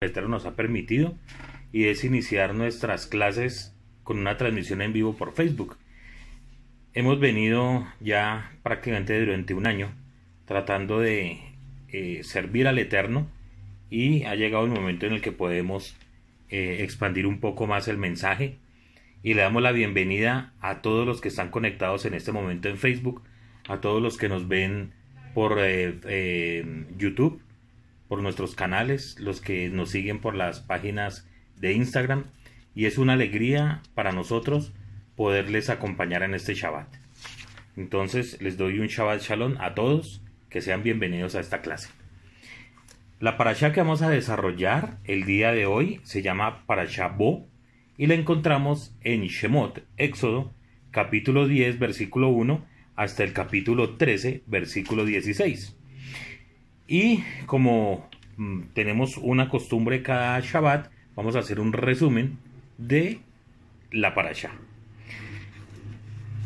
Eterno nos ha permitido, y es iniciar nuestras clases con una transmisión en vivo por Facebook. Hemos venido ya prácticamente durante un año tratando de servir al Eterno, y ha llegado el momento en el que podemos expandir un poco más el mensaje, y le damos la bienvenida a todos los que están conectados en este momento en Facebook, a todos los que nos ven por YouTube, por nuestros canales, los que nos siguen por las páginas de Instagram, y es una alegría para nosotros poderles acompañar en este Shabbat. Entonces les doy un Shabbat Shalom a todos, que sean bienvenidos a esta clase. La parashá que vamos a desarrollar el día de hoy se llama Parashá Bo, y la encontramos en Shemot, Éxodo, capítulo 10, versículo 1, hasta el capítulo 13, versículo 16. Y como tenemos una costumbre cada Shabbat, vamos a hacer un resumen de la parashá.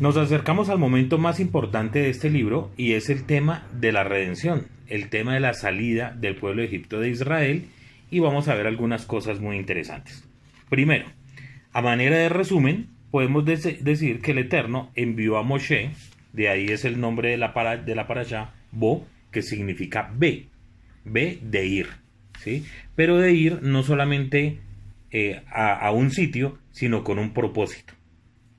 Nos acercamos al momento más importante de este libro, y es el tema de la redención, el tema de la salida del pueblo de Egipto de Israel, y vamos a ver algunas cosas muy interesantes. Primero, a manera de resumen, podemos decir que el Eterno envió a Moshe, de ahí es el nombre de la parashá, Bo, que significa ve de ir, ¿sí? Pero de ir no solamente a un sitio, sino con un propósito.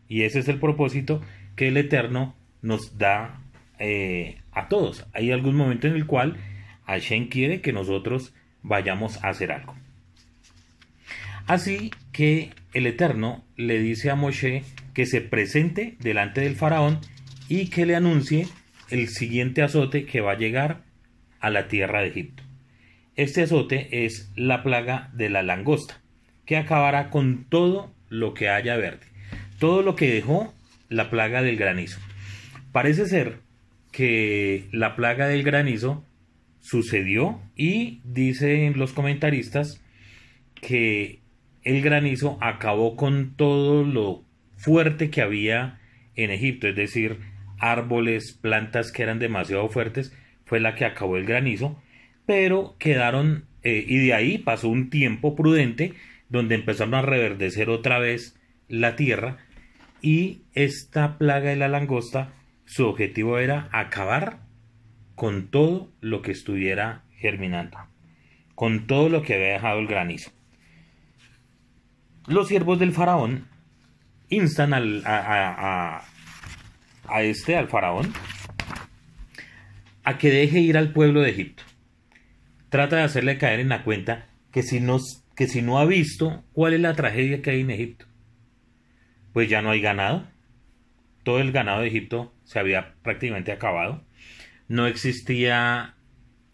Y ese es el propósito que el Eterno nos da a todos. Hay algún momento en el cual Hashem quiere que nosotros vayamos a hacer algo. Así que el Eterno le dice a Moshe que se presente delante del faraón y que le anuncie el siguiente azote que va a llegar a la tierra de Egipto. Este azote es la plaga de la langosta, que acabará con todo lo que haya verde, todo lo que dejó la plaga del granizo. Parece ser que la plaga del granizo sucedió, y dicen los comentaristas que el granizo acabó con todo lo fuerte que había en Egipto, es decir, árboles, plantas que eran demasiado fuertes, fue la que acabó el granizo, pero quedaron, y de ahí pasó un tiempo prudente, donde empezaron a reverdecer otra vez la tierra, y esta plaga de la langosta, su objetivo era acabar con todo lo que estuviera germinando, con todo lo que había dejado el granizo. Los siervos del faraón instan al faraón a que deje ir al pueblo de Egipto. Trata de hacerle caer en la cuenta que si no ha visto cuál es la tragedia que hay en Egipto, pues ya no hay ganado. Todo el ganado de Egipto se había prácticamente acabado. No existía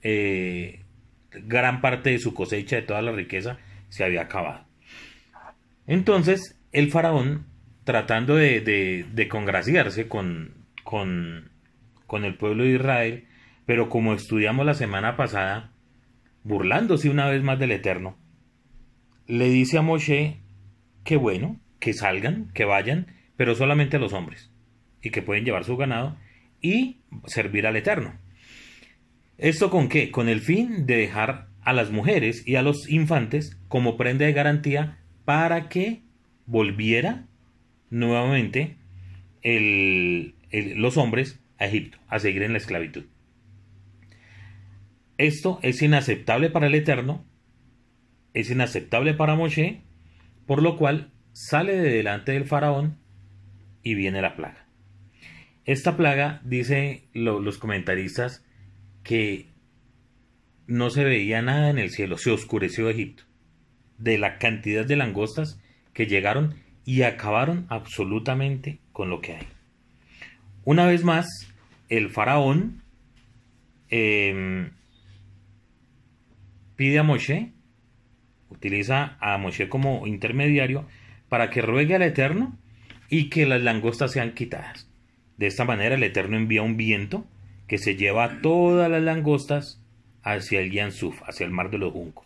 gran parte de su cosecha, de toda la riqueza, se había acabado. Entonces el faraón, tratando de congraciarse con el pueblo de Israel, pero como estudiamos la semana pasada, burlándose una vez más del Eterno, le dice a Moshe que bueno, que salgan, que vayan, pero solamente a los hombres, y que pueden llevar su ganado y servir al Eterno. ¿Esto con qué? Con el fin de dejar a las mujeres y a los infantes como prenda de garantía para que volviera nuevamente los hombres a Egipto, a seguir en la esclavitud. Esto es inaceptable para el Eterno, es inaceptable para Moshe, por lo cual sale de delante del faraón y viene la plaga. Esta plaga, dice los comentaristas, que no se veía nada en el cielo, se oscureció Egipto, de la cantidad de langostas que llegaron y acabaron absolutamente con lo que hay. Una vez más, el faraón pide a Moshe, utiliza a Moshe como intermediario para que ruegue al Eterno y que las langostas sean quitadas. De esta manera el Eterno envía un viento que se lleva todas las langostas hacia el Yan Suf, hacia el mar de los juncos.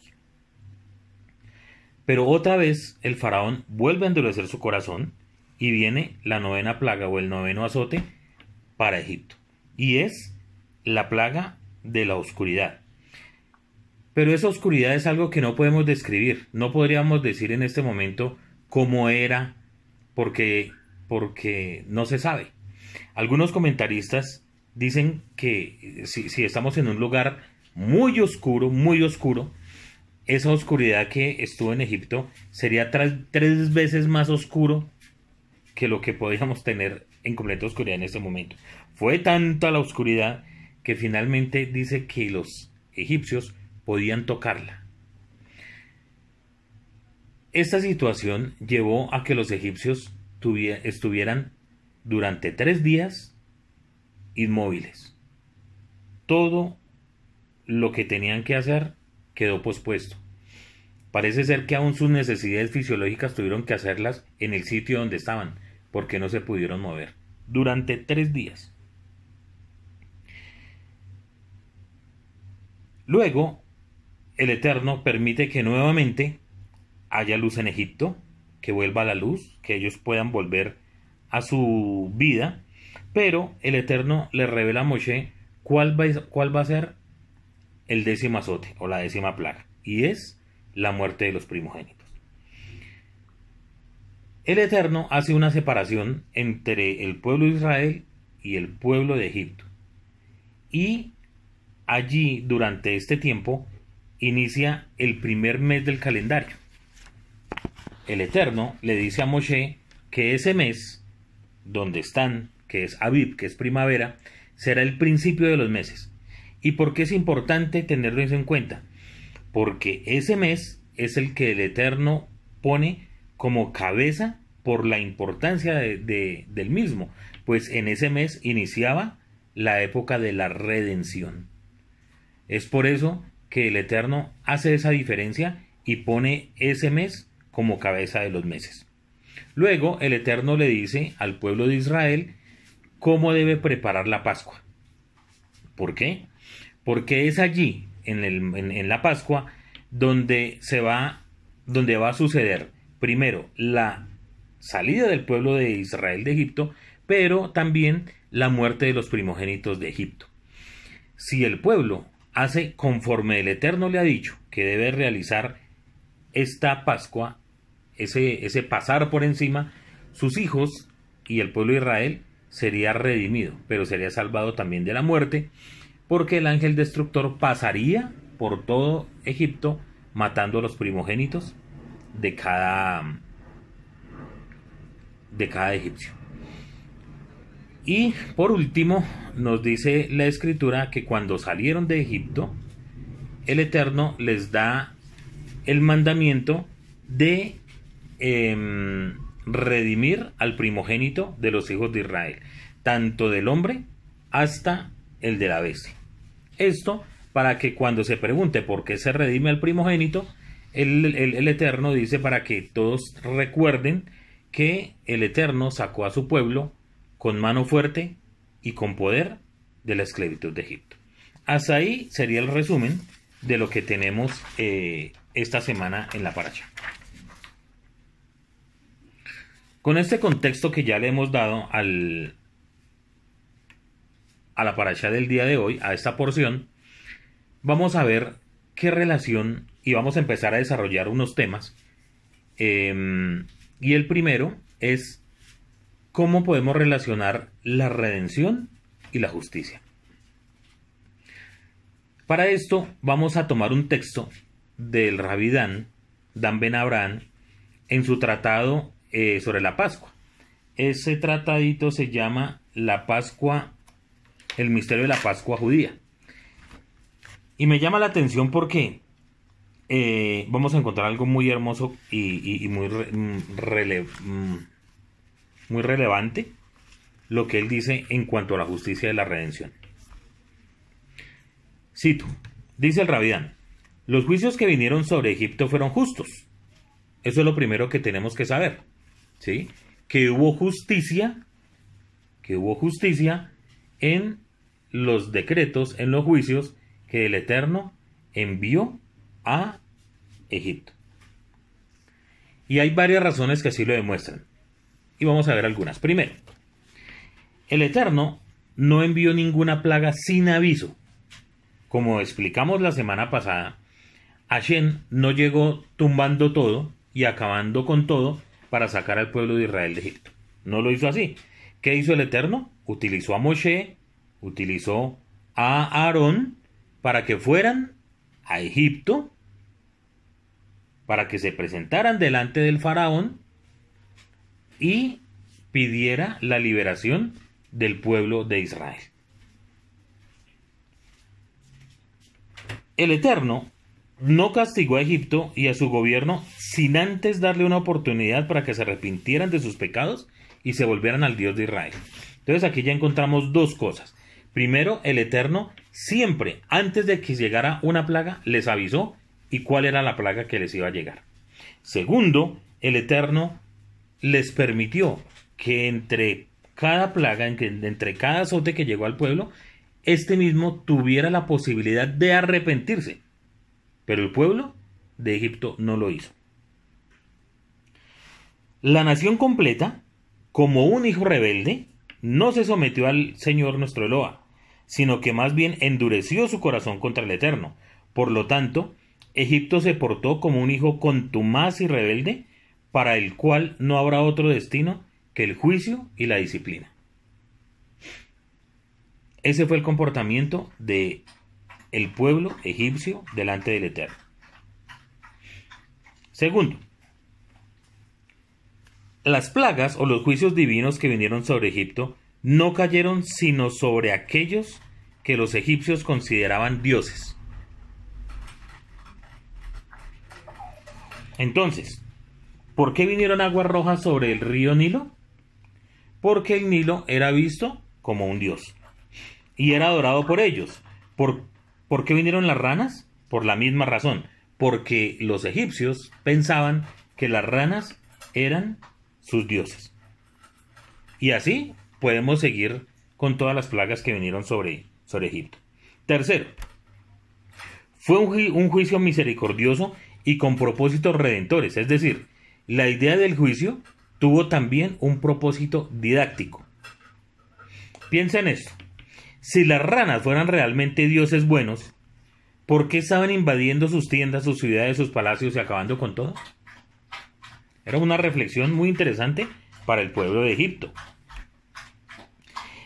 Pero otra vez el faraón vuelve a endurecer su corazón y viene la novena plaga o el noveno azote para Egipto, y es la plaga de la oscuridad. Pero esa oscuridad es algo que no podemos describir. No podríamos decir en este momento cómo era porque no se sabe. Algunos comentaristas dicen que si estamos en un lugar muy oscuro, esa oscuridad que estuvo en Egipto sería 3 veces más oscuro que lo que podíamos tener en completa oscuridad en este momento. Fue tanta la oscuridad que finalmente dice que los egipcios podían tocarla. Esta situación llevó a que los egipcios estuvieran durante 3 días inmóviles. Todo lo que tenían que hacer quedó pospuesto. Parece ser que aún sus necesidades fisiológicas tuvieron que hacerlas en el sitio donde estaban, porque no se pudieron mover durante 3 días. Luego, el Eterno permite que nuevamente haya luz en Egipto, que vuelva la luz, que ellos puedan volver a su vida, pero el Eterno le revela a Moshe cuál va a ser el 10º azote o la 10ª plaga, y es la muerte de los primogénitos. El Eterno hace una separación entre el pueblo de Israel y el pueblo de Egipto, y allí durante este tiempo inicia el primer mes del calendario. El Eterno le dice a Moshe que ese mes donde están, que es Abib, que es primavera, será el principio de los meses. ¿Y por qué es importante tenerlo eso en cuenta? Porque ese mes es el que el Eterno pone como cabeza por la importancia del mismo, pues en ese mes iniciaba la época de la redención. Es por eso que el Eterno hace esa diferencia y pone ese mes como cabeza de los meses. Luego el Eterno le dice al pueblo de Israel cómo debe preparar la Pascua. ¿Por qué? Porque es allí, en la Pascua, donde va a suceder primero la salida del pueblo de Israel de Egipto, pero también la muerte de los primogénitos de Egipto. Si el pueblo hace conforme el Eterno le ha dicho que debe realizar esta Pascua, ese pasar por encima, sus hijos y el pueblo de Israel sería redimido, pero sería salvado también de la muerte, porque el ángel destructor pasaría por todo Egipto matando a los primogénitos de cada egipcio. Y por último nos dice la escritura que cuando salieron de Egipto, el Eterno les da el mandamiento de redimir al primogénito de los hijos de Israel, tanto del hombre hasta el de la bestia. Esto para que cuando se pregunte por qué se redime al primogénito, el Eterno dice para que todos recuerden que el Eterno sacó a su pueblo con mano fuerte y con poder de la esclavitud de Egipto. Hasta ahí sería el resumen de lo que tenemos esta semana en la paracha. Con este contexto que ya le hemos dado a la paracha del día de hoy, a esta porción, vamos a ver qué relación, y vamos a empezar a desarrollar unos temas. Y el primero es cómo podemos relacionar la redención y la justicia. Para esto vamos a tomar un texto del Rabí Dan Ben Abraham, en su tratado sobre la Pascua. Ese tratadito se llama La Pascua, el misterio de la Pascua judía. Y me llama la atención porque vamos a encontrar algo muy hermoso y muy relevante, lo que él dice en cuanto a la justicia de la redención. Cito, dice el Rabí Dan: los juicios que vinieron sobre Egipto fueron justos. Eso es lo primero que tenemos que saber, ¿sí? Que hubo justicia en los decretos, en los juicios que el Eterno envió a Egipto. Y hay varias razones que así lo demuestran. Y vamos a ver algunas. Primero, el Eterno no envió ninguna plaga sin aviso. Como explicamos la semana pasada, Hashem no llegó tumbando todo y acabando con todo para sacar al pueblo de Israel de Egipto. No lo hizo así. ¿Qué hizo el Eterno? Utilizó a Moshe, utilizó a Aarón para que fueran a Egipto, para que se presentaran delante del faraón y pidiera la liberación del pueblo de Israel. El Eterno no castigó a Egipto y a su gobierno sin antes darle una oportunidad para que se arrepintieran de sus pecados y se volvieran al Dios de Israel. Entonces aquí ya encontramos dos cosas. Primero, el Eterno siempre, antes de que llegara una plaga, les avisó y cuál era la plaga que les iba a llegar. Segundo, el Eterno les permitió que entre cada plaga, entre cada azote que llegó al pueblo, este mismo tuviera la posibilidad de arrepentirse. Pero el pueblo de Egipto no lo hizo. La nación completa, como un hijo rebelde, no se sometió al Señor nuestro Eloa, sino que más bien endureció su corazón contra el Eterno. Por lo tanto, Egipto se portó como un hijo contumaz y rebelde, para el cual no habrá otro destino que el juicio y la disciplina. Ese fue el comportamiento de el pueblo egipcio delante del Eterno. Segundo, las plagas o los juicios divinos que vinieron sobre Egipto no cayeron sino sobre aquellos que los egipcios consideraban dioses. Entonces, ¿por qué vinieron aguas rojas sobre el río Nilo? Porque el Nilo era visto como un dios y era adorado por ellos. ¿Por qué vinieron las ranas? Por la misma razón, porque los egipcios pensaban que las ranas eran sus dioses. Y así podemos seguir con todas las plagas que vinieron sobre Egipto. Tercero, fue un juicio misericordioso y con propósitos redentores, es decir, la idea del juicio tuvo también un propósito didáctico. Piensa en esto. Si las ranas fueran realmente dioses buenos, ¿por qué estaban invadiendo sus tiendas, sus ciudades, sus palacios y acabando con todo? Era una reflexión muy interesante para el pueblo de Egipto.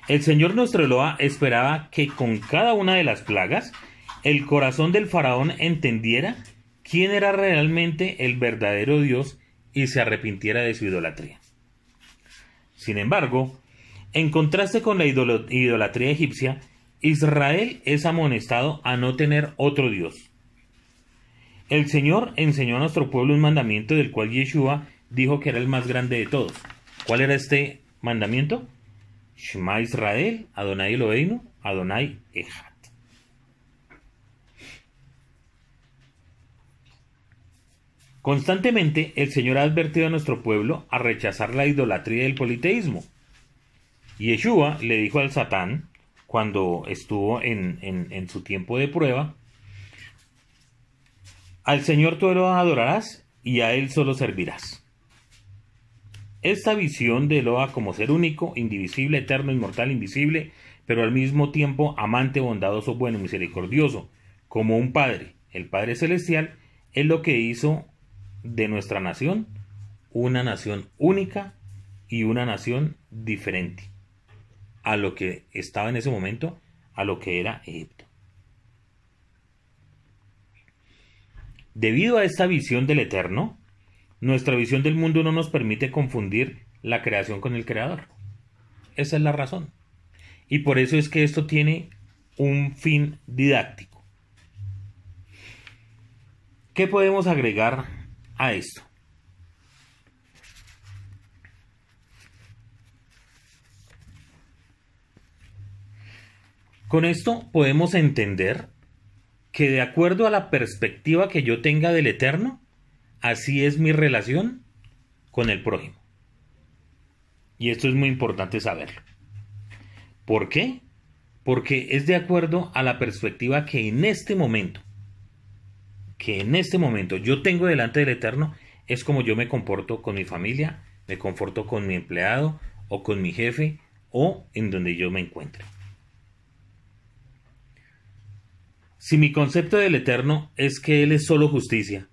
El Señor nuestro Eloa esperaba que con cada una de las plagas el corazón del faraón entendiera quién era realmente el verdadero Dios y se arrepintiera de su idolatría. Sin embargo, en contraste con la idolatría egipcia, Israel es amonestado a no tener otro Dios. El Señor enseñó a nuestro pueblo un mandamiento del cual Yeshua dijo que era el más grande de todos. ¿Cuál era este mandamiento? Shema Israel, Adonai Eloheinu, Adonai Echad. Constantemente el Señor ha advertido a nuestro pueblo a rechazar la idolatría y el politeísmo. Yeshua le dijo al Satán, cuando estuvo en su tiempo de prueba, al Señor tú lo adorarás y a Él solo servirás. Esta visión de Eloa como ser único, indivisible, eterno, inmortal, invisible, pero al mismo tiempo amante, bondadoso, bueno, misericordioso, como un Padre, el Padre Celestial, es lo que hizo de nuestra nación una nación única y una nación diferente a lo que estaba en ese momento, a lo que era Egipto. Debido a esta visión del Eterno, nuestra visión del mundo no nos permite confundir la creación con el Creador. Esa es la razón. Y por eso es que esto tiene un fin didáctico. ¿Qué podemos agregar a esto? Con esto podemos entender que de acuerdo a la perspectiva que yo tenga del Eterno, así es mi relación con el prójimo. Y esto es muy importante saberlo. ¿Por qué? Porque es de acuerdo a la perspectiva que en este momento yo tengo delante del Eterno, es como yo me comporto con mi familia, me comporto con mi empleado o con mi jefe o en donde yo me encuentre. Si mi concepto del eterno es que Él es solo justicia,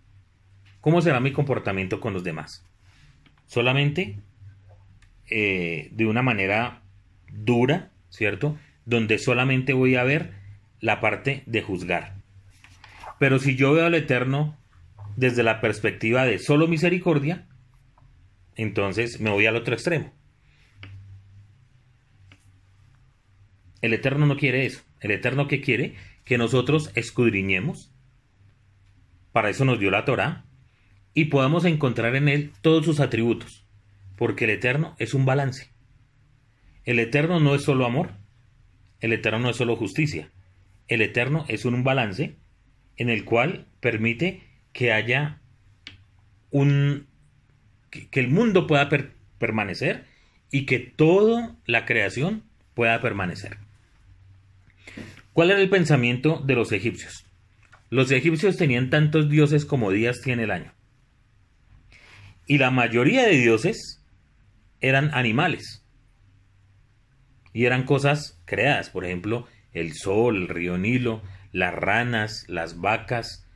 ¿cómo será mi comportamiento con los demás? Solamente de una manera dura, ¿cierto? Donde solamente voy a ver la parte de juzgar. Pero si yo veo al eterno desde la perspectiva de solo misericordia, entonces me voy al otro extremo. El eterno no quiere eso. El eterno, ¿qué quiere? Que nosotros escudriñemos. Para eso nos dio la Torá. Y podamos encontrar en él todos sus atributos. Porque el eterno es un balance. El eterno no es solo amor. El eterno no es solo justicia. El eterno es un balance en el cual permite que haya que el mundo pueda permanecer y que toda la creación pueda permanecer. ¿Cuál era el pensamiento de los egipcios? Los egipcios tenían tantos dioses como días tiene el año. Y la mayoría de dioses eran animales. Y eran cosas creadas. Por ejemplo, el sol, el río Nilo, las ranas, las vacas,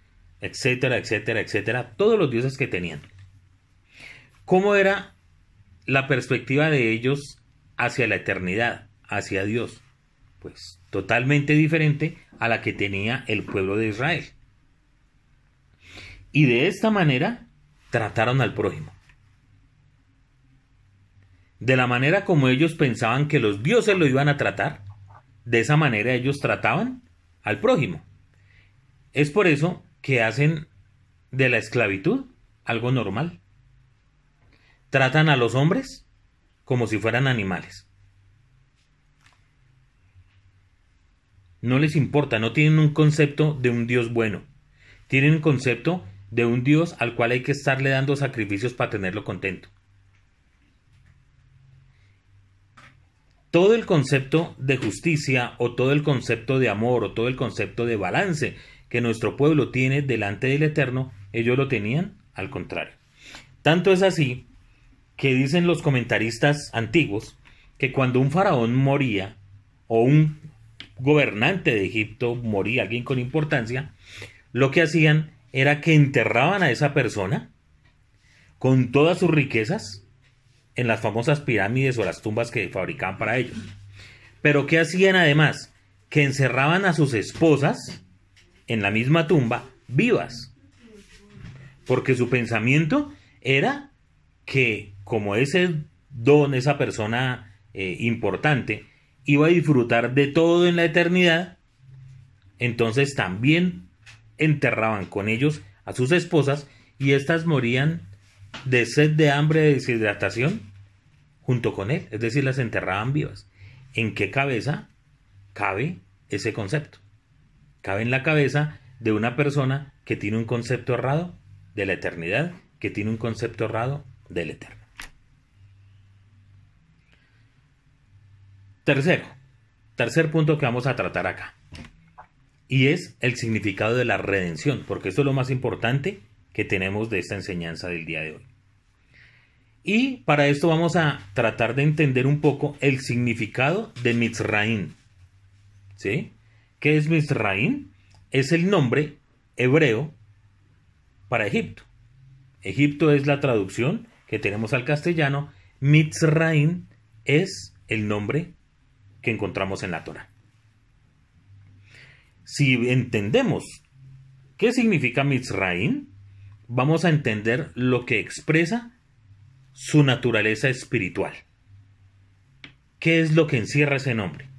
etcétera, etcétera, etcétera. Todos los dioses que tenían. ¿Cómo era la perspectiva de ellos hacia la eternidad, hacia Dios? Pues totalmente diferente a la que tenía el pueblo de Israel. Y de esta manera trataron al prójimo. De la manera como ellos pensaban que los dioses lo iban a tratar, de esa manera ellos trataban al prójimo. Es por eso que hacen de la esclavitud algo normal. Tratan a los hombres como si fueran animales. No les importa, no tienen un concepto de un Dios bueno. Tienen un concepto de un Dios al cual hay que estarle dando sacrificios para tenerlo contento. Todo el concepto de justicia o todo el concepto de amor o todo el concepto de balance que nuestro pueblo tiene delante del Eterno, ellos lo tenían al contrario. Tanto es así que dicen los comentaristas antiguos que cuando un faraón moría o un gobernante de Egipto moría, alguien con importancia, lo que hacían era que enterraban a esa persona con todas sus riquezas en las famosas pirámides o las tumbas que fabricaban para ellos. Pero ¿qué hacían además? Que encerraban a sus esposas en la misma tumba vivas. Porque su pensamiento era que como ese don, esa persona importante, iba a disfrutar de todo en la eternidad, entonces también enterraban con ellos a sus esposas y éstas morían de sed, de hambre, de deshidratación junto con él, es decir, las enterraban vivas. ¿En qué cabeza cabe ese concepto? Cabe en la cabeza de una persona que tiene un concepto errado de la eternidad, que tiene un concepto errado del eterno. Tercer punto que vamos a tratar acá, y es el significado de la redención, porque esto es lo más importante que tenemos de esta enseñanza del día de hoy. Y para esto vamos a tratar de entender un poco el significado de Mitzraim. ¿Sí? ¿Qué es Mitzraim? Es el nombre hebreo para Egipto. Egipto es la traducción que tenemos al castellano. Mitzraim es el nombre que encontramos en la Torá. Si entendemos qué significa Mitzraim, vamos a entender lo que expresa su naturaleza espiritual. ¿Qué es lo que encierra ese nombre?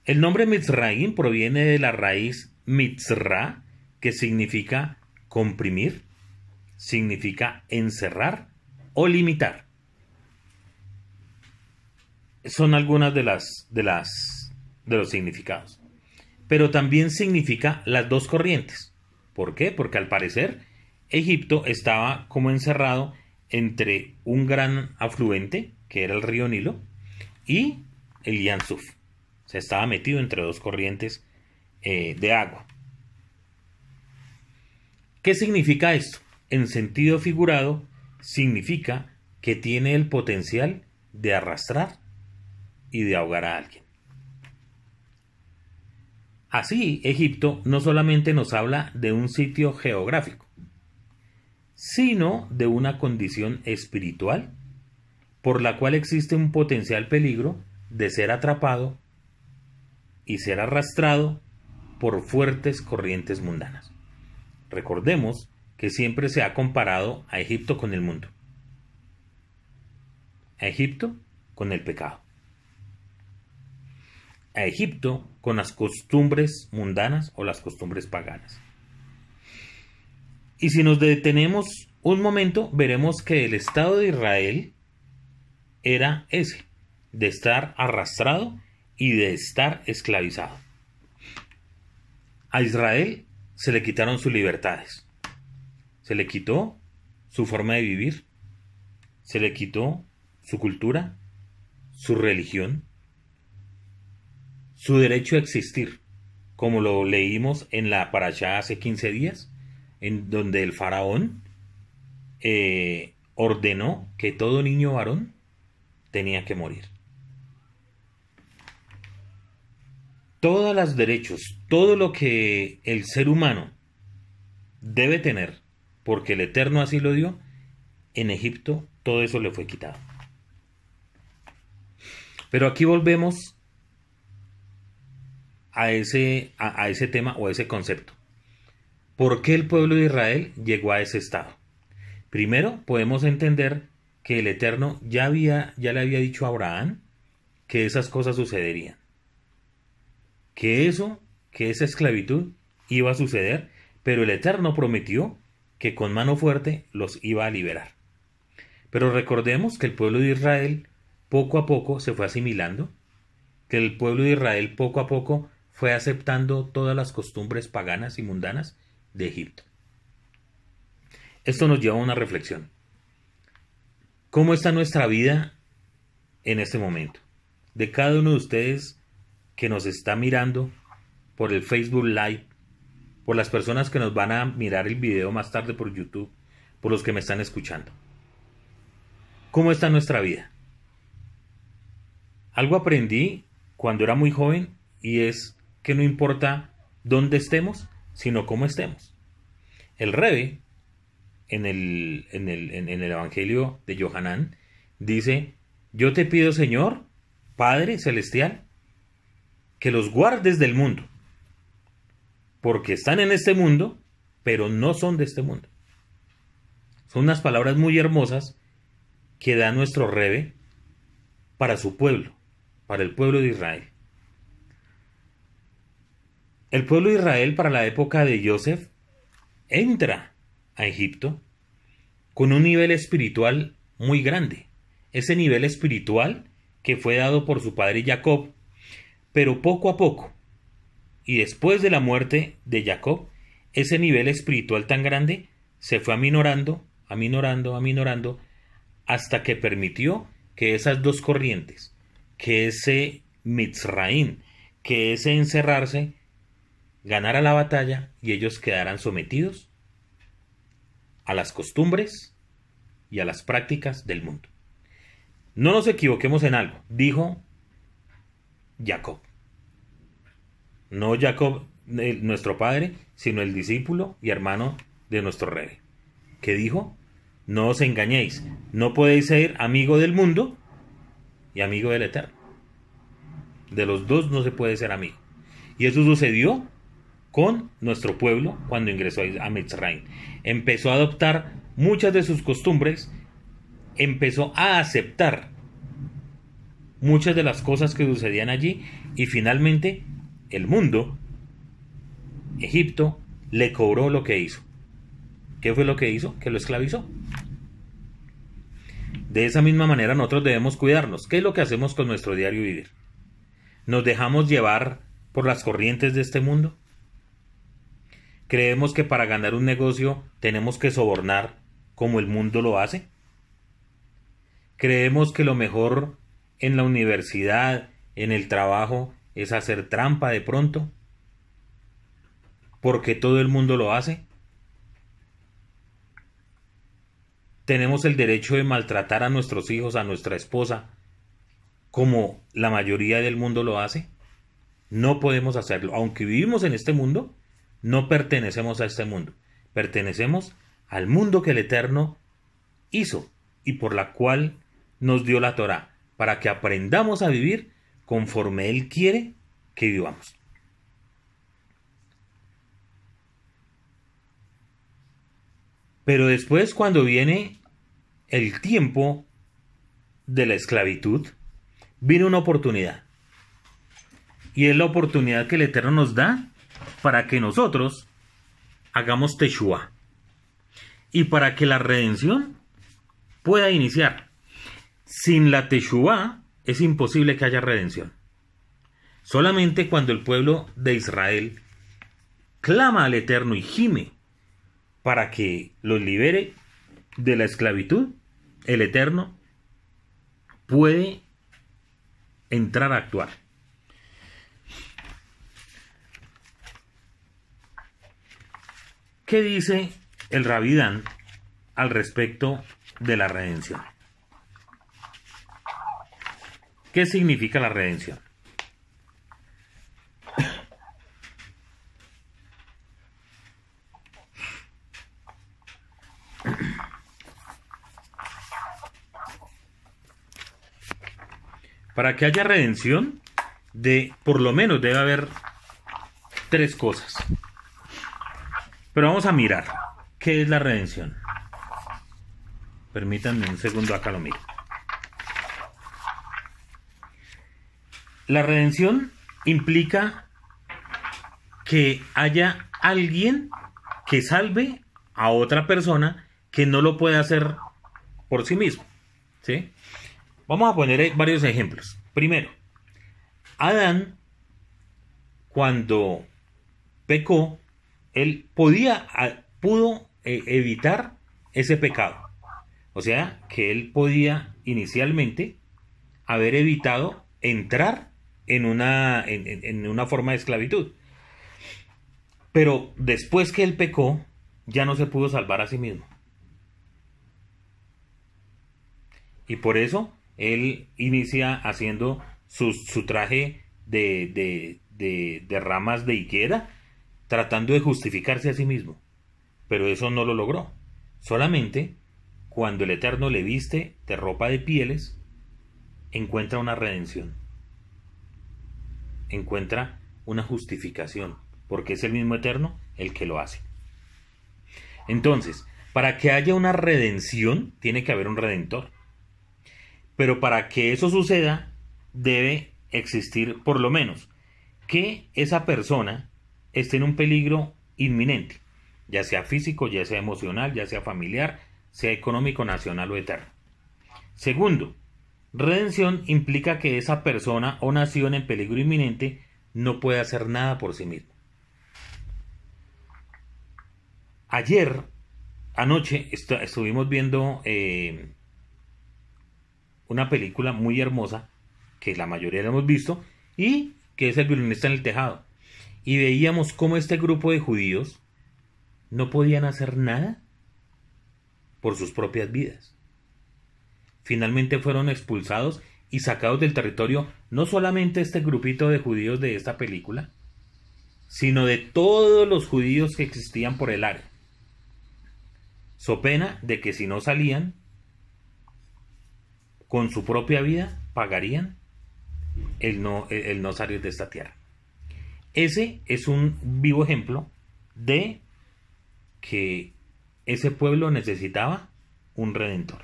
El nombre Mitzraim proviene de la raíz Mitzra, que significa comprimir, significa encerrar o limitar. Son algunas de los significados. Pero también significa las dos corrientes. ¿Por qué? Porque al parecer Egipto estaba como encerrado entre un gran afluente, que era el río Nilo, y el Yan Suf. Se estaba metido entre dos corrientes de agua. ¿Qué significa esto? En sentido figurado, significa que tiene el potencial de arrastrar y de ahogar a alguien. Así, Egipto no solamente nos habla de un sitio geográfico, sino de una condición espiritual por la cual existe un potencial peligro de ser atrapado y ser arrastrado por fuertes corrientes mundanas. Recordemos que siempre se ha comparado a Egipto con el mundo, a Egipto con el pecado, a Egipto con las costumbres mundanas o las costumbres paganas. Y si nos detenemos un momento, veremos que el Estado de Israel era ese, de estar arrastrado y de estar esclavizado. A Israel se le quitaron sus libertades, se le quitó su forma de vivir, se le quitó su cultura, su religión, su derecho a existir, como lo leímos en la parashá hace 15 días, en donde el faraón ordenó que todo niño varón tenía que morir. Todos los derechos, todo lo que el ser humano debe tener, porque el Eterno así lo dio, en Egipto todo eso le fue quitado. Pero aquí volvemos a ese tema o a ese concepto. ¿Por qué el pueblo de Israel llegó a ese estado? Primero, podemos entender que el Eterno ya le había dicho a Abraham que esas cosas sucederían. Que esa esclavitud iba a suceder, pero el Eterno prometió que con mano fuerte los iba a liberar. Pero recordemos que el pueblo de Israel poco a poco se fue asimilando, que el pueblo de Israel poco a poco fue aceptando todas las costumbres paganas y mundanas de Egipto. Esto nos lleva a una reflexión. ¿Cómo está nuestra vida en este momento? De cada uno de ustedes que nos está mirando por el Facebook Live, por las personas que nos van a mirar el video más tarde por YouTube, por los que me están escuchando. ¿Cómo está nuestra vida? Algo aprendí cuando era muy joven y es que no importa dónde estemos, sino cómo estemos. El Rebbe, en el Evangelio de Yohanan, dice: yo te pido, Señor, Padre Celestial, que los guardes del mundo, porque están en este mundo, pero no son de este mundo. Son unas palabras muy hermosas que da nuestro Rebbe para su pueblo, para el pueblo de Israel. El pueblo de Israel, para la época de Yosef, entra a Egipto con un nivel espiritual muy grande. Ese nivel espiritual que fue dado por su padre Jacob, pero poco a poco, y después de la muerte de Jacob, ese nivel espiritual tan grande se fue aminorando, hasta que permitió que esas dos corrientes, que ese Mitzraim, que ese encerrarse, ganara la batalla y ellos quedaran sometidos a las costumbres y a las prácticas del mundo. No nos equivoquemos en algo, dijo Jacob. No Jacob, nuestro padre, sino el discípulo y hermano de nuestro rey, que dijo: no os engañéis, no podéis ser amigo del mundo y amigo del Eterno. De los dos no se puede ser amigo. Y eso sucedió con nuestro pueblo cuando ingresó a Mitzrayim. Empezó a adoptar muchas de sus costumbres, empezó a aceptar muchas de las cosas que sucedían allí, y finalmente el mundo, Egipto, le cobró lo que hizo. ¿Qué fue lo que hizo? Que lo esclavizó. De esa misma manera nosotros debemos cuidarnos. ¿Qué es lo que hacemos con nuestro diario vivir? ¿Nos dejamos llevar por las corrientes de este mundo? ¿Creemos que para ganar un negocio tenemos que sobornar como el mundo lo hace? ¿Creemos que lo mejor en la universidad, en el trabajo, es hacer trampa de pronto? ¿Porque todo el mundo lo hace? ¿Tenemos el derecho de maltratar a nuestros hijos, a nuestra esposa, como la mayoría del mundo lo hace? No podemos hacerlo. Aunque vivimos en este mundo, no pertenecemos a este mundo. Pertenecemos al mundo que el Eterno hizo y por la cual nos dio la Torá, para que aprendamos a vivir conforme Él quiere que vivamos. Pero después, cuando viene el tiempo de la esclavitud, viene una oportunidad. Y es la oportunidad que el Eterno nos da para que nosotros hagamos Teshuvá. Y para que la redención pueda iniciar. Sin la Teshuvá es imposible que haya redención. Solamente cuando el pueblo de Israel clama al Eterno y gime para que los libere de la esclavitud, el Eterno puede entrar a actuar. ¿Qué dice el Rabbi Dan al respecto de la redención? ¿Qué significa la redención? Para que haya redención, por lo menos debe haber tres cosas. Pero vamos a mirar qué es la redención. Permítanme un segundo, acá lo miro. La redención implica que haya alguien que salve a otra persona que no lo puede hacer por sí mismo, ¿sí? Vamos a poner varios ejemplos. Primero, Adán, cuando pecó, él pudo evitar ese pecado. O sea, que él podía inicialmente haber evitado entrar en una forma de esclavitud. Pero después que él pecó, ya no se pudo salvar a sí mismo. Y por eso él inicia haciendo su traje de ramas de higuera, tratando de justificarse a sí mismo. Pero eso no lo logró. Solamente cuando el Eterno le viste de ropa de pieles, encuentra una redención. Encuentra una justificación, porque es el mismo Eterno el que lo hace. Entonces, para que haya una redención, tiene que haber un redentor. Pero para que eso suceda, debe existir por lo menos que esa persona esté en un peligro inminente, ya sea físico, ya sea emocional, ya sea familiar, sea económico, nacional o eterno. Segundo, redención implica que esa persona o nación en peligro inminente no puede hacer nada por sí mismo. Anoche estuvimos viendo una película muy hermosa que la mayoría la hemos visto y que es El violinista en el tejado. Y veíamos cómo este grupo de judíos no podían hacer nada por sus propias vidas. Finalmente fueron expulsados y sacados del territorio, no solamente este grupito de judíos de esta película, sino de todos los judíos que existían por el área. So pena de que si no salían, con su propia vida pagarían el no salir de esta tierra. Ese es un vivo ejemplo de que ese pueblo necesitaba un redentor.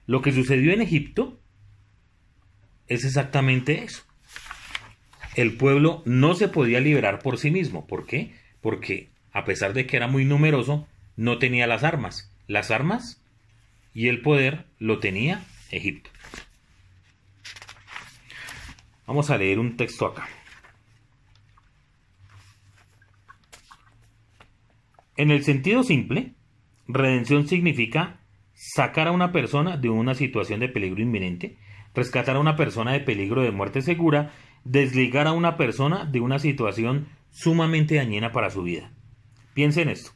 Lo que sucedió en Egipto es exactamente eso. El pueblo no se podía liberar por sí mismo. ¿Por qué? Porque a pesar de que era muy numeroso, no tenía las armas. Las armas y el poder lo tenía Egipto. Vamos a leer un texto acá. En el sentido simple, redención significa sacar a una persona de una situación de peligro inminente, rescatar a una persona de peligro de muerte segura, desligar a una persona de una situación sumamente dañina para su vida. Piensen esto.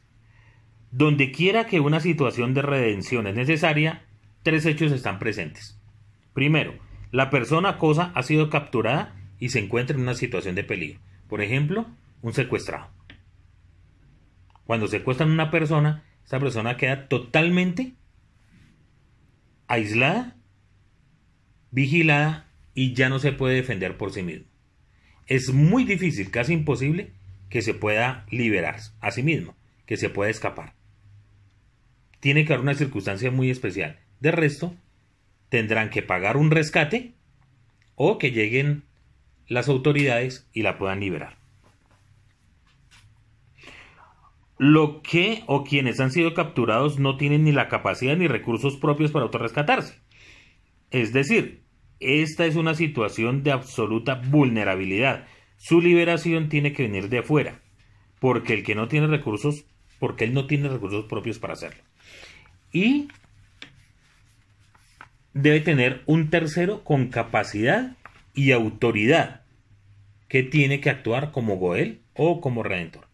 Donde quiera que una situación de redención es necesaria, tres hechos están presentes. Primero, la persona cosa ha sido capturada y se encuentra en una situación de peligro. Por ejemplo, un secuestrado. Cuando secuestran a una persona, esta persona queda totalmente aislada, vigilada y ya no se puede defender por sí mismo. Es muy difícil, casi imposible, que se pueda liberar a sí mismo, que se pueda escapar. Tiene que haber una circunstancia muy especial. De resto, tendrán que pagar un rescate o que lleguen las autoridades y la puedan liberar. Lo que o quienes han sido capturados no tienen ni la capacidad ni recursos propios para autorrescatarse. Es decir, esta es una situación de absoluta vulnerabilidad. Su liberación tiene que venir de afuera, porque él no tiene recursos propios para hacerlo. Y debe tener un tercero con capacidad y autoridad que tiene que actuar como Goel o como Redentor.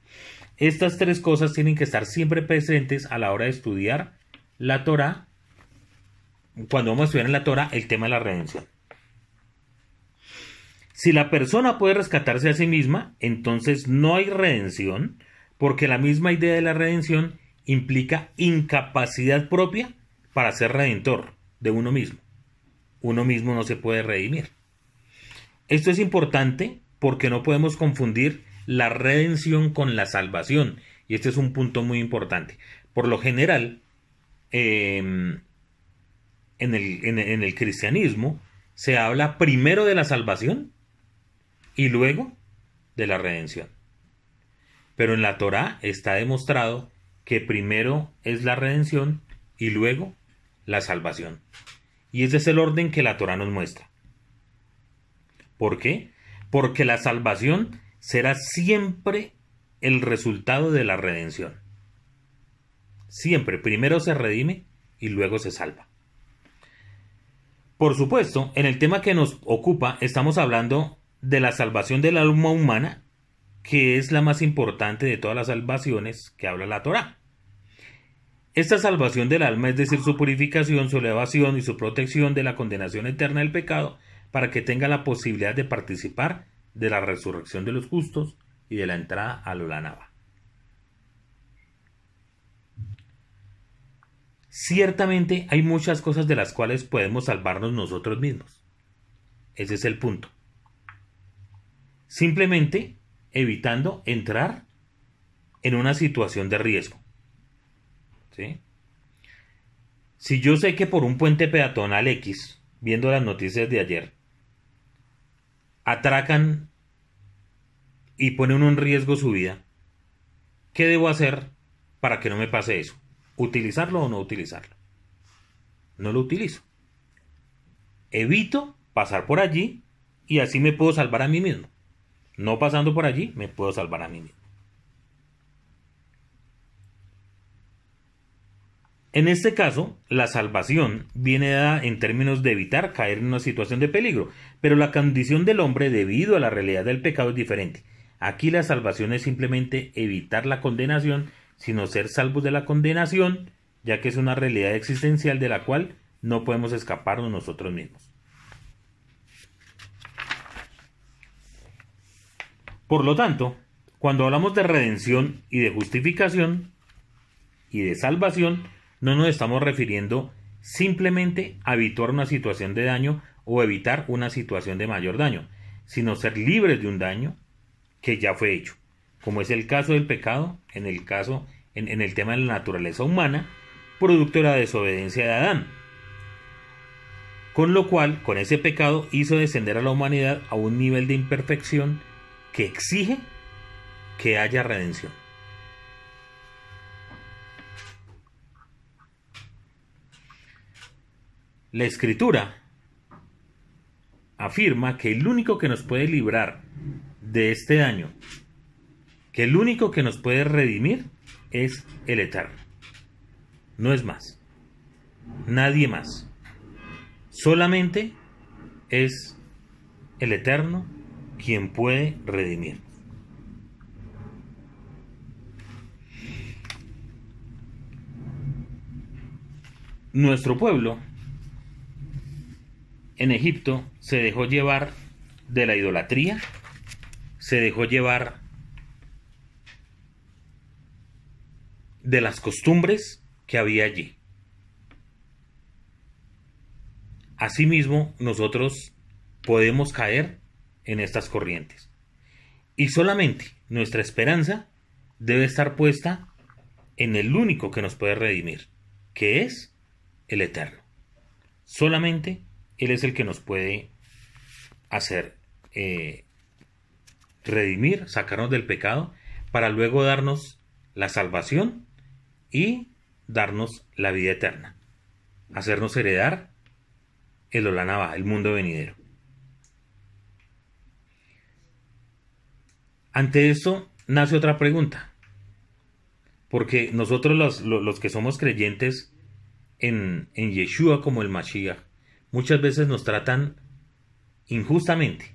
Estas tres cosas tienen que estar siempre presentes a la hora de estudiar la Torá. Cuando vamos a estudiar en la Torá el tema de la redención. Si la persona puede rescatarse a sí misma, entonces no hay redención, porque la misma idea de la redención implica incapacidad propia para ser redentor de uno mismo. Uno mismo no se puede redimir. Esto es importante porque no podemos confundir la redención con la salvación, y este es un punto muy importante. Por lo general, en el cristianismo se habla primero de la salvación y luego de la redención. Pero en la Torá está demostrado que primero es la redención y luego la salvación. Y ese es el orden que la Torá nos muestra. ¿Por qué? Porque la salvación será siempre el resultado de la redención. Siempre, primero se redime y luego se salva. Por supuesto, en el tema que nos ocupa estamos hablando de la salvación del alma humana, que es la más importante de todas las salvaciones que habla la Torá. Esta salvación del alma, es decir, su purificación, su elevación y su protección de la condenación eterna del pecado, para que tenga la posibilidad de participar de la resurrección de los justos y de la entrada a la Olanaba. Ciertamente hay muchas cosas de las cuales podemos salvarnos nosotros mismos. Ese es el punto. Simplemente evitando entrar en una situación de riesgo. ¿Sí? Si yo sé que por un puente peatonal X, viendo las noticias de ayer, atracan y ponen en riesgo su vida, ¿qué debo hacer para que no me pase eso? ¿Utilizarlo o no utilizarlo? No lo utilizo. Evito pasar por allí y así me puedo salvar a mí mismo. No pasando por allí, me puedo salvar a mí mismo. En este caso, la salvación viene dada en términos de evitar caer en una situación de peligro, pero la condición del hombre debido a la realidad del pecado es diferente. Aquí la salvación es simplemente evitar la condenación, sino ser salvos de la condenación, ya que es una realidad existencial de la cual no podemos escaparnos nosotros mismos. Por lo tanto, cuando hablamos de redención y de justificación y de salvación, no nos estamos refiriendo simplemente a evitar una situación de daño o evitar una situación de mayor daño, sino ser libres de un daño que ya fue hecho, como es el caso del pecado, en el tema de la naturaleza humana, producto de la desobediencia de Adán. Con lo cual, con ese pecado hizo descender a la humanidad a un nivel de imperfección que exige que haya redención. La Escritura afirma que el único que nos puede librar de este daño, que el único que nos puede redimir es el Eterno. No es más. Nadie más. Solamente es el Eterno quien puede redimir. Nuestro pueblo en Egipto se dejó llevar de la idolatría, se dejó llevar de las costumbres que había allí. Asimismo, nosotros podemos caer en estas corrientes. Y solamente nuestra esperanza debe estar puesta en el único que nos puede redimir, que es el Eterno. Solamente Él es el que nos puede hacer redimir, sacarnos del pecado, para luego darnos la salvación y darnos la vida eterna, hacernos heredar el Olam Abba, el mundo venidero. Ante esto nace otra pregunta, porque nosotros los que somos creyentes en Yeshua como el Mashiach, muchas veces nos tratan injustamente.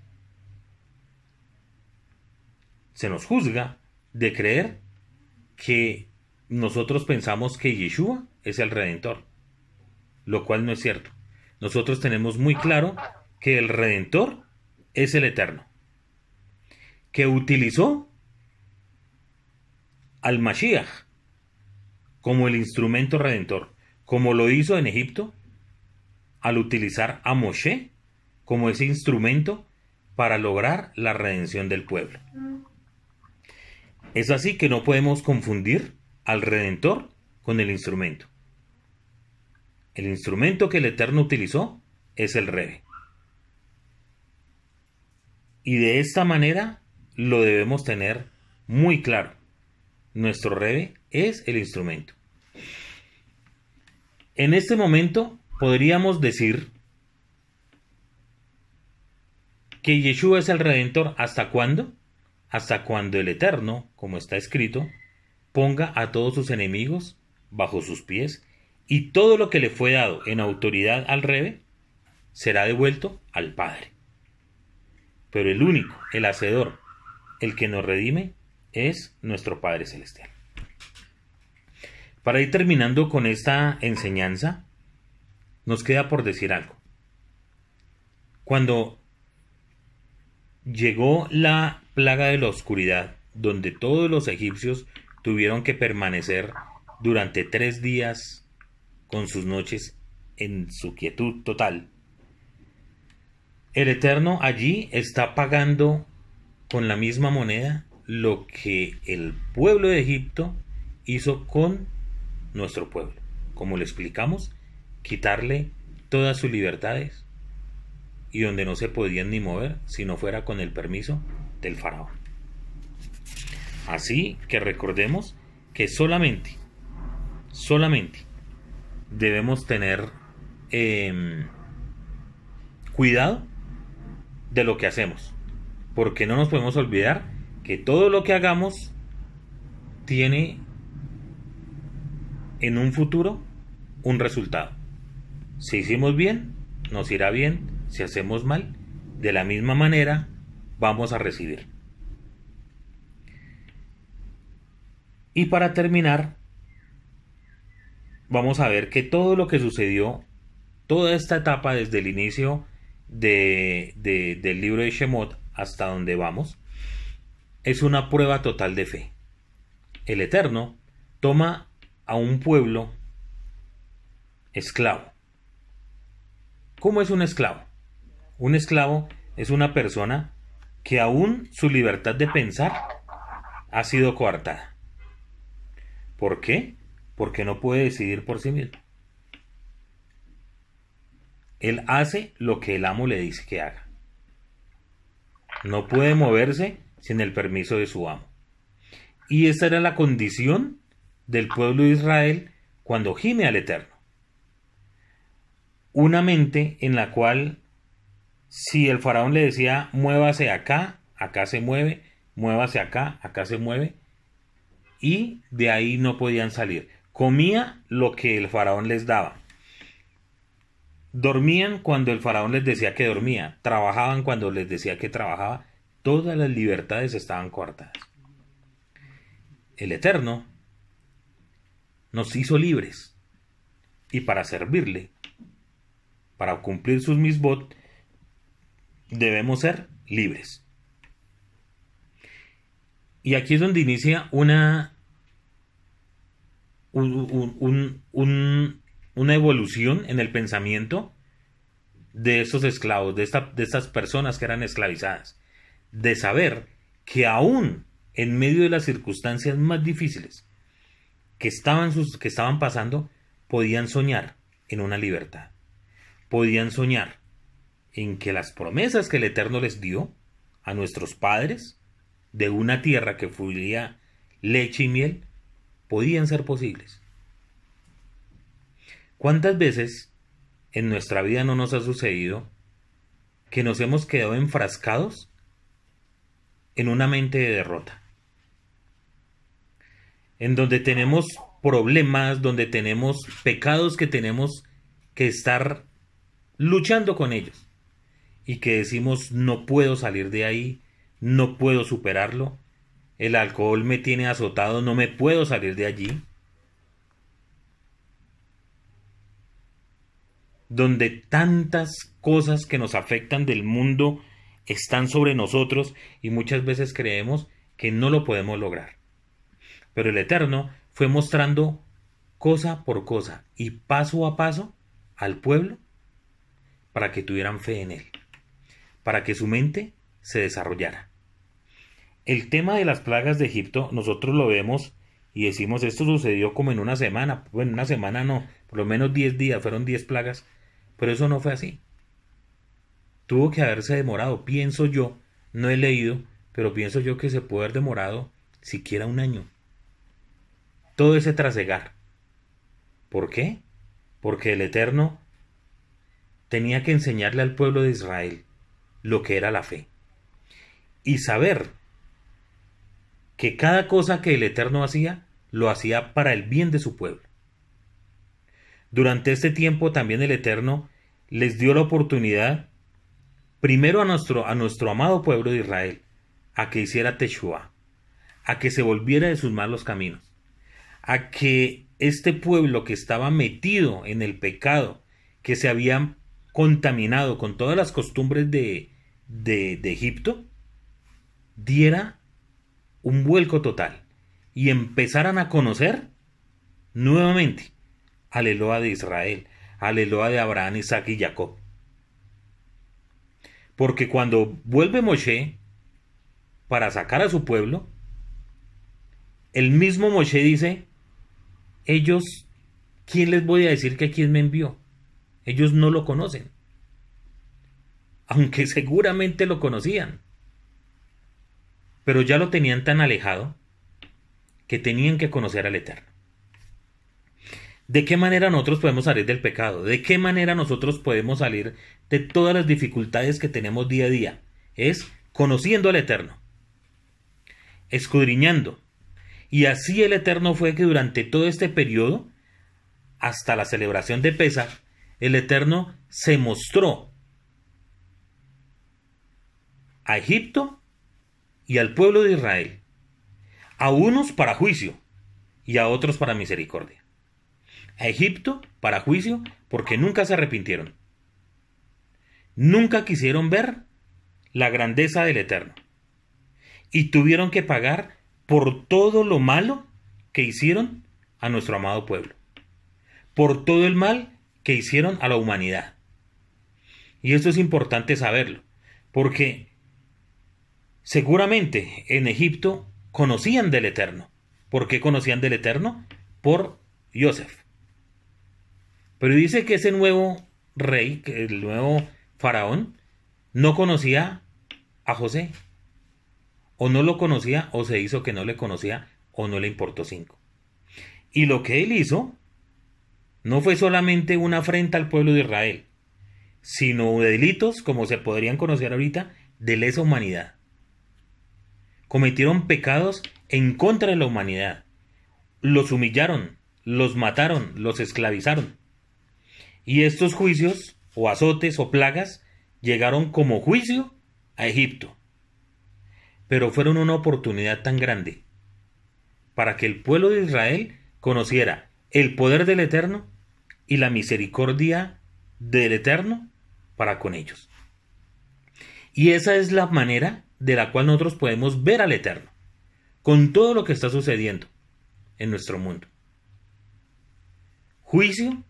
Se nos juzga de creer que nosotros pensamos que Yeshua es el Redentor, lo cual no es cierto. Nosotros tenemos muy claro que el Redentor es el Eterno, que utilizó al Mashiach como el instrumento redentor, como lo hizo en Egipto, al utilizar a Moshe como ese instrumento para lograr la redención del pueblo. Es así que no podemos confundir al Redentor con el instrumento. El instrumento que el Eterno utilizó es el Rebe. Y de esta manera lo debemos tener muy claro. Nuestro Rebe es el instrumento. En este momento podríamos decir que Yeshua es el Redentor. ¿Hasta cuándo? Hasta cuando el Eterno, como está escrito, ponga a todos sus enemigos bajo sus pies, y todo lo que le fue dado en autoridad al Rebe será devuelto al Padre. Pero el único, el hacedor, el que nos redime, es nuestro Padre Celestial. Para ir terminando con esta enseñanza, nos queda por decir algo. Cuando llegó la plaga de la oscuridad, donde todos los egipcios tuvieron que permanecer durante 3 días con sus noches en su quietud total, el Eterno allí está pagando con la misma moneda lo que el pueblo de Egipto hizo con nuestro pueblo. Como le explicamos, quitarle todas sus libertades, y donde no se podían ni mover si no fuera con el permiso del faraón. Así que recordemos que solamente debemos tener cuidado de lo que hacemos, porque no nos podemos olvidar que todo lo que hagamos tiene en un futuro un resultado. Si hicimos bien, nos irá bien. Si hacemos mal, de la misma manera vamos a recibir. Y para terminar, vamos a ver que todo lo que sucedió, toda esta etapa desde el inicio del libro de Shemot hasta donde vamos, es una prueba total de fe. El Eterno toma a un pueblo esclavo. ¿Cómo es un esclavo? Un esclavo es una persona que aún su libertad de pensar ha sido coartada. ¿Por qué? Porque no puede decidir por sí mismo. Él hace lo que el amo le dice que haga. No puede moverse sin el permiso de su amo. Y esta era la condición del pueblo de Israel cuando gime al Eterno. Una mente en la cual, si el faraón le decía muévase acá, acá se mueve, muévase acá, acá se mueve, y de ahí no podían salir. Comía lo que el faraón les daba. Dormían cuando el faraón les decía que dormía. Trabajaban cuando les decía que trabajaba. Todas las libertades estaban coartadas. El Eterno nos hizo libres, y para servirle para cumplir sus misbot, debemos ser libres. Y aquí es donde inicia una evolución en el pensamiento de estos esclavos, de estas personas que eran esclavizadas, de saber que aún en medio de las circunstancias más difíciles que estaban pasando, podían soñar en una libertad, podían soñar en que las promesas que el Eterno les dio a nuestros padres de una tierra que fluía leche y miel, podían ser posibles. ¿Cuántas veces en nuestra vida no nos ha sucedido que nos hemos quedado enfrascados en una mente de derrota? En donde tenemos problemas, donde tenemos pecados que tenemos que estar luchando con ellos. Y que decimos, no puedo salir de ahí, no puedo superarlo, el alcohol me tiene azotado, no me puedo salir de allí. Donde tantas cosas que nos afectan del mundo están sobre nosotros y muchas veces creemos que no lo podemos lograr. Pero el Eterno fue mostrando cosa por cosa y paso a paso al pueblo para que tuvieran fe en él, para que su mente se desarrollara. El tema de las plagas de Egipto nosotros lo vemos y decimos esto sucedió como en una semana. Bueno, una semana no, por lo menos 10 días, fueron 10 plagas, pero eso no fue así. Tuvo que haberse demorado, pienso yo, no he leído, pero pienso yo que se puede haber demorado siquiera un año. Todo ese trasegar. ¿Por qué? Porque el Eterno tenía que enseñarle al pueblo de Israel lo que era la fe. Y saber que cada cosa que el Eterno hacía, lo hacía para el bien de su pueblo. Durante este tiempo también el Eterno les dio la oportunidad, primero a nuestro amado pueblo de Israel, a que hiciera Teshua, a que se volviera de sus malos caminos, a que este pueblo que estaba metido en el pecado, que se había contaminado con todas las costumbres de Egipto, diera un vuelco total y empezaran a conocer nuevamente al Eloa de Israel, al Eloa de Abraham, Isaac y Jacob. Porque cuando vuelve Moshe para sacar a su pueblo, el mismo Moshe dice, ellos, ¿quién les voy a decir que quién me envió? Ellos no lo conocen, aunque seguramente lo conocían, pero ya lo tenían tan alejado que tenían que conocer al Eterno. ¿De qué manera nosotros podemos salir del pecado? ¿De qué manera nosotros podemos salir de todas las dificultades que tenemos día a día? Es conociendo al Eterno, escudriñando. Y así el Eterno fue que durante todo este periodo, hasta la celebración de Pesaj, el Eterno se mostró a Egipto y al pueblo de Israel, a unos para juicio y a otros para misericordia. A Egipto para juicio porque nunca se arrepintieron, nunca quisieron ver la grandeza del Eterno y tuvieron que pagar por todo lo malo que hicieron a nuestro amado pueblo, por todo el mal que hicieron a la humanidad. Y esto es importante saberlo, porque seguramente en Egipto conocían del Eterno. ¿Por qué conocían del Eterno? Por Yosef. Pero dice que ese nuevo rey, el nuevo faraón, no conocía a José. O no lo conocía, o se hizo que no le conocía, o no le importó 5. Y lo que él hizo no fue solamente una afrenta al pueblo de Israel, sino delitos, como se podrían conocer ahorita, de lesa humanidad. Cometieron pecados en contra de la humanidad. Los humillaron, los mataron, los esclavizaron. Y estos juicios, o azotes, o plagas, llegaron como juicio a Egipto. Pero fueron una oportunidad tan grande para que el pueblo de Israel conociera el poder del Eterno y la misericordia del Eterno para con ellos. Y esa es la manera de la cual nosotros podemos ver al Eterno, con todo lo que está sucediendo en nuestro mundo. Juicio,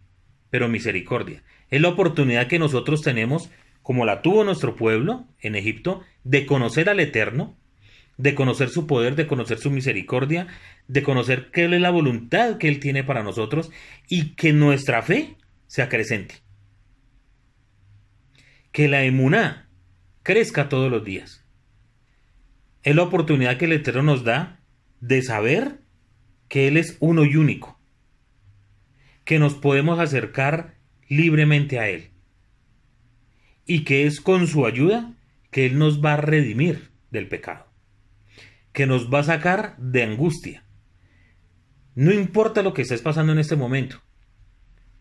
pero misericordia. Es la oportunidad que nosotros tenemos, como la tuvo nuestro pueblo en Egipto, de conocer al Eterno, de conocer su poder, de conocer su misericordia, de conocer qué es la voluntad que Él tiene para nosotros y que nuestra fe se acrecente. Que la emuná crezca todos los días. Es la oportunidad que el Eterno nos da de saber que Él es uno y único, que nos podemos acercar libremente a Él y que es con su ayuda que Él nos va a redimir del pecado, que nos va a sacar de angustia. No importa lo que estés pasando en este momento,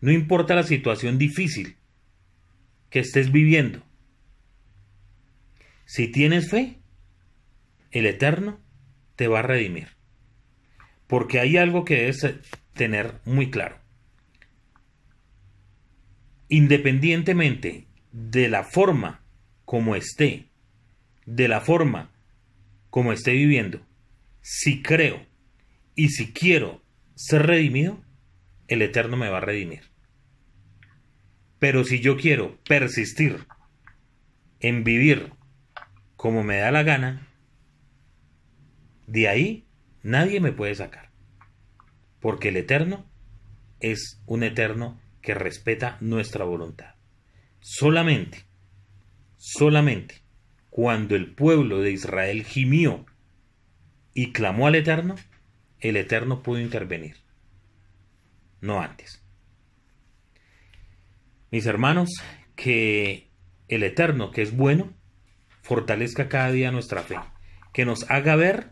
no importa la situación difícil que estés viviendo, si tienes fe, el Eterno te va a redimir. Porque hay algo que debes tener muy claro. Independientemente de la forma como esté, de la forma como esté viviendo, si creo y si quiero ser redimido, el Eterno me va a redimir. Pero si yo quiero persistir en vivir como me da la gana, de ahí nadie me puede sacar. Porque el Eterno es un Eterno que respeta nuestra voluntad. Solamente cuando el pueblo de Israel gimió y clamó al Eterno, el Eterno pudo intervenir. No antes. Mis hermanos, que el Eterno, que es bueno, fortalezca cada día nuestra fe, que nos haga ver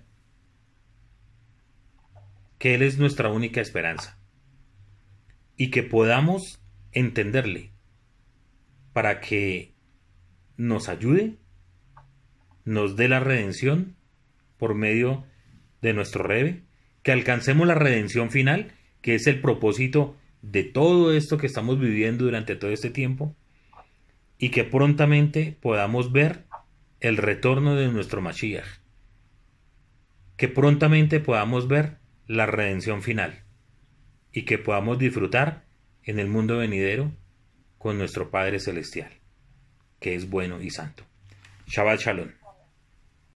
que Él es nuestra única esperanza y que podamos entenderle para que nos ayude, nos dé la redención por medio de nuestro Rebe, que alcancemos la redención final, que es el propósito de todo esto que estamos viviendo durante todo este tiempo, y que prontamente podamos ver el retorno de nuestro Mashiach, que prontamente podamos ver la redención final y que podamos disfrutar en el mundo venidero con nuestro Padre Celestial, que es bueno y santo. Shabbat Shalom.